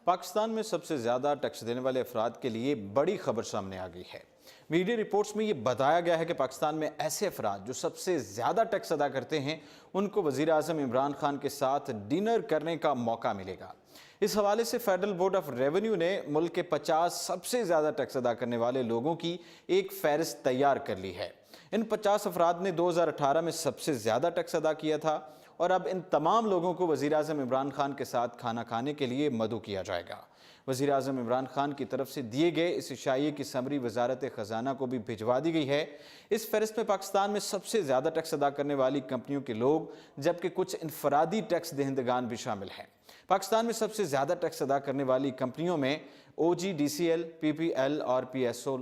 पाकिस्तान में सबसे ज़्यादा टैक्स देने वाले अफराद के लिए बड़ी खबर सामने आ गई है। मीडिया रिपोर्ट्स में ये बताया गया है कि पाकिस्तान में ऐसे अफराद जो सबसे ज़्यादा टैक्स अदा करते हैं उनको वज़ीर आज़म इमरान खान के साथ डिनर करने का मौका मिलेगा। इस हवाले से फेडरल बोर्ड ऑफ रेवेन्यू ने मुल्क के 50 सबसे ज़्यादा टैक्स अदा करने वाले लोगों की एक फहरिस्त तैयार कर ली है। इन 50 अफराद ने 2018 में सबसे ज़्यादा टैक्स अदा किया था और अब इन तमाम लोगों को वज़ीर आज़म इमरान खान के साथ खाना खाने के लिए मदऊ किया जाएगा। वज़ीर आज़म इमरान खान की तरफ से दिए गए इस इशाइये की समरी वज़ारत ख़जाना को भी भिजवा दी गई है। इस फहरिस्त में पाकिस्तान में सबसे ज़्यादा टैक्स अदा करने वाली कंपनियों के लोग जबकि कुछ इनफरादी टैक्स दहिंदगान भी शामिल हैं। पाकिस्तान में सबसे ज़्यादा टैक्स अदा करने वाली कंपनियों में OGDCL, PPL और PSO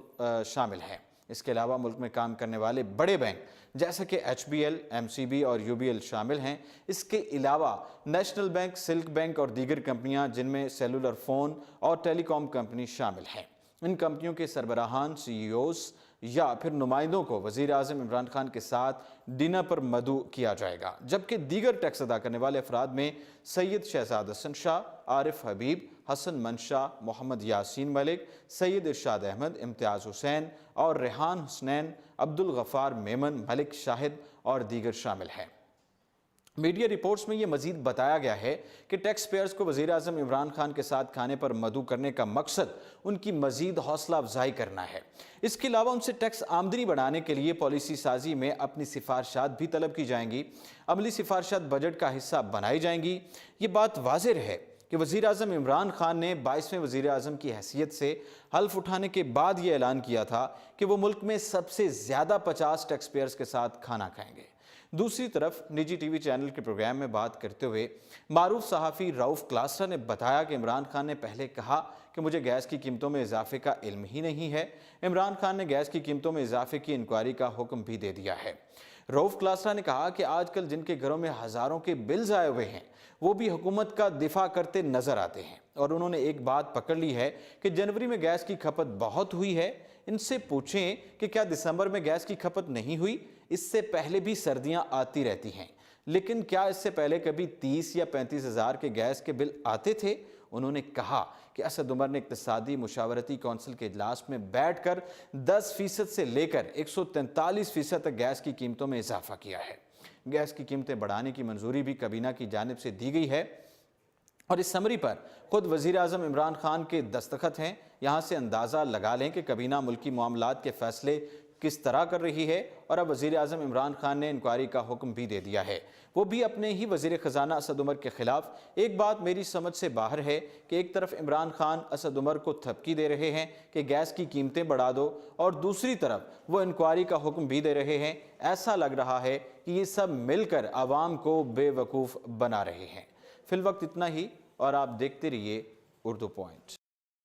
शामिल हैं। इसके अलावा मुल्क में काम करने वाले बड़े बैंक जैसे कि HBL, MCB और UBL शामिल हैं। इसके अलावा नेशनल बैंक, सिल्क बैंक और दीगर कंपनियां जिनमें सेलुलर फ़ोन और टेलीकॉम कंपनी शामिल हैं। इन कंपनियों के सरबराहान, CEOs या फिर नुमाइंदों को वज़ीर आज़म इमरान खान के साथ डिनर पर मदऊ किया जाएगा। जबकि दीगर टैक्स अदा करने वाले अफराद में सैयद शहजाद हसन शाह, आरिफ हबीब, हसन मंशा, मोहम्मद यासीन मलिक, सैयद इरशाद अहमद, इम्तियाज़ हुसैन और रेहान हुसनैन, अब्दुल गफ़ार मेमन, मलिक शाहिद और दीगर शामिल हैं। मीडिया रिपोर्ट्स में ये मजीद बताया गया है कि टैक्स पेयर्स को वज़ीर आज़म इमरान खान के साथ खाने पर मदऊ करने का मकसद उनकी मजीद हौसला अफजाई करना है। इसके अलावा उनसे टैक्स आमदनी बढ़ाने के लिए पॉलिसी साजी में अपनी सिफारिशात भी तलब की जाएंगी। अमली सिफारिशात बजट का हिस्सा बनाई जाएंगी। ये बात वाज़ेह है कि वज़ीर आज़म इमरान खान ने 22वें वज़ीर आज़म की हैसियत से हल्फ उठाने के बाद ये ऐलान किया था कि वो मुल्क में सबसे ज़्यादा 50 टैक्स पेयर्स के साथ खाना खाएंगे। दूसरी तरफ निजी टीवी चैनल के प्रोग्राम में बात करते हुए मारूफ सहाफ़ी रऊफ क्लास्टर ने बताया कि इमरान खान ने पहले कहा कि मुझे गैस की कीमतों में इजाफे का इल्म ही नहीं है। इमरान खान ने गैस की कीमतों में इजाफे की इंक्वायरी का हुक्म भी दे दिया है। रऊफ क्लास्टर ने कहा कि आजकल जिनके घरों में हज़ारों के बिल्स आए हुए हैं वो भी हुकूमत का दिफा करते नजर आते हैं और उन्होंने एक बात पकड़ ली है कि जनवरी में गैस की खपत बहुत हुई है। इनसे पूछें कि क्या दिसंबर में गैस की खपत नहीं हुई? इससे पहले भी सर्दियां आती रहती हैं, लेकिन क्या इससे पहले कभी 30 या 35 हज़ार के गैस के बिल आते थे? उन्होंने कहा कि असद उमर ने इक्तिसादी मुशावरती कौंसिल के इजलास में बैठकर 10% से लेकर 143% तक गैस की कीमतों में इजाफा किया है। गैस की कीमतें बढ़ाने की मंजूरी भी काबीना की जानिब से दी गई है और इस समरी पर खुद वज़ीर आज़म इमरान खान के दस्तखत हैं। यहाँ से अंदाज़ा लगा लें कि काबीना मुल्की मामलात के फैसले किस तरह कर रही है और अब वज़ीर आज़म इमरान खान ने इंक्वायरी का हुक्म भी दे दिया है, वो भी अपने ही वज़ीर ख़जाना असद उमर के ख़िलाफ़। एक बात मेरी समझ से बाहर है कि एक तरफ इमरान खान असद उमर को थपकी दे रहे हैं कि गैस की कीमतें बढ़ा दो और दूसरी तरफ वो इंक्वायरी का हुक्म भी दे रहे हैं। ऐसा लग रहा है कि ये सब मिलकर आवाम को बेवकूफ़ बना रहे हैं। फिलवक्त इतना ही और आप देखते रहिए उर्दू पॉइंट।